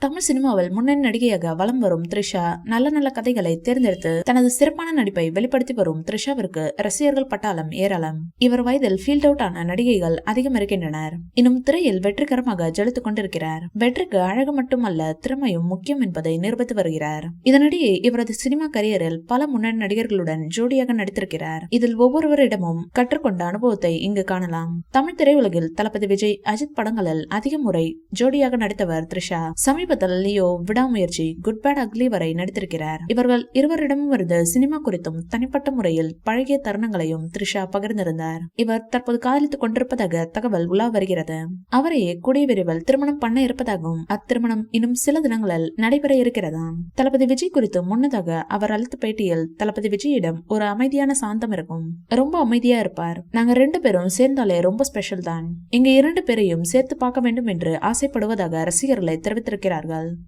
தமிழ் சினிமாவில் முன்னணி நடிகையாக வலம் வரும் த்ரிஷா நல்ல நல்ல கதைகளை தேர்ந்தெடுத்து தனது சிறப்பான நடிப்பை வெளிப்படுத்தி வரும் த்ரிஷாவிற்கு ரசிகர்கள் பட்டாளம் ஏராளம். இவர் வயதில் ஃபீல்ட் அவுட் ஆன நடிகைகள் அதிகம் இருக்கின்றனர். இன்னும் திரையில் வெற்றிகரமாக ஜொலித்துக் கொண்டிருக்கிறார். வெற்றிக்கு அழகு மட்டுமல்ல திறமையும் முக்கியம் என்பதை நிரூபித்து வருகிறார். இதனிடையே இவரது சினிமா கரியரில் பல முன்னணி நடிகர்களுடன் ஜோடியாக நடித்திருக்கிறார். இதில் ஒவ்வொருவரிடமும் கற்றுக்கொண்ட அனுபவத்தை இங்கு காணலாம். தமிழ் திரையுலகில் தளபதி விஜய், அஜித் படங்களில் அதிக முறை ஜோடியாக நடித்தவர் த்ரிஷா. சமீபத்தில் லியோ, விடாமுயற்சி, குட் பேட் அக்லி வரை நடித்திருக்கிறார். இவர்கள் இருவரிடமும் இருந்து சினிமா குறித்தும் தனிப்பட்ட முறையில் பழகிய தருணங்களையும் த்ரிஷா பகிர்ந்திருந்தார். இவர் தற்போது காதலித்துக் கொண்டிருப்பதாக தகவல் உலா வருகிறது. அவரையே கூடிய விரைவில் திருமணம் பண்ண இருப்பதாகவும் அத்திருமணம் இன்னும் சில தினங்களில் நடைபெற இருக்கிறதாம். தளபதி விஜய் குறித்து முன்னதாக அவர் அளித்த பேட்டியில் தளபதி விஜயிடம் ஒரு அமைதியான சாந்தம் இருக்கும். ரொம்ப அமைதியா இருப்பார். நாங்க 2 பேரும் சேர்ந்தாலே ரொம்ப ஸ்பெஷல் தான். இங்க 2 பேரையும் சேர்த்து பார்க்க வேண்டும் என்று ஆசைப்படுவதாக ரசிகர்களை தெரிவித்திருக்கிறார்கள்.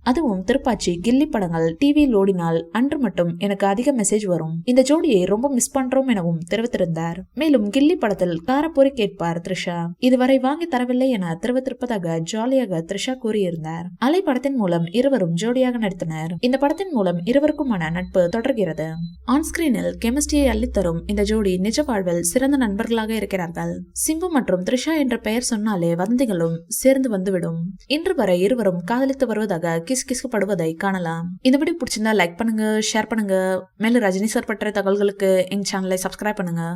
அதுவும் திருப்பாச்சி, கில்லி படங்கள் டிவியில் ஓடினால் அன்று மட்டும் எனக்கு அதிக மெசேஜ் வரும். இந்த ஜோடியை ரொம்ப மிஸ் பண்றோம் எனவும் தெரிவித்திருந்தார். மேலும் கில்லி படத்தில் காரப்போரி கேட்பார் த்ரிஷா. இதுவரை வாங்கி தரவில்லை என தெரிவித்திருப்பதாக ஜாலியாக த்ரிஷா கூறியிருந்தார். அலை படத்தின் மூலம் இருவரும் ஜோடியாக நடித்தனர். இந்த படத்தின் மூலம் இருவருக்குமான நட்பு தொடர்கிறது. ஆன் ஸ்கிரீனில் கெமிஸ்ட்ரியை அள்ளித்தரும் இந்த ஜோடி நிஜ வாழ்வில் சிறந்த நண்பர்களாக இருக்கிறார்கள். சிம்பு மற்றும் த்ரிஷா என்ற பெயர் சொன்னாலே வதந்திகளும் சேர்ந்து வந்துவிடும். இன்று வரை இருவரும் காதலித்து வருவதாக கிசுகிசுப்படுவதை காணலாம். இந்த வீடியோ பிடிச்சிருந்தா லைக் பண்ணுங்க, ஷேர் பண்ணுங்க. மேலும் ரஜினி சார் பற்றிய தகவல்களுக்கு எங்க சேனலை சப்ஸ்கிரைப் பண்ணுங்க.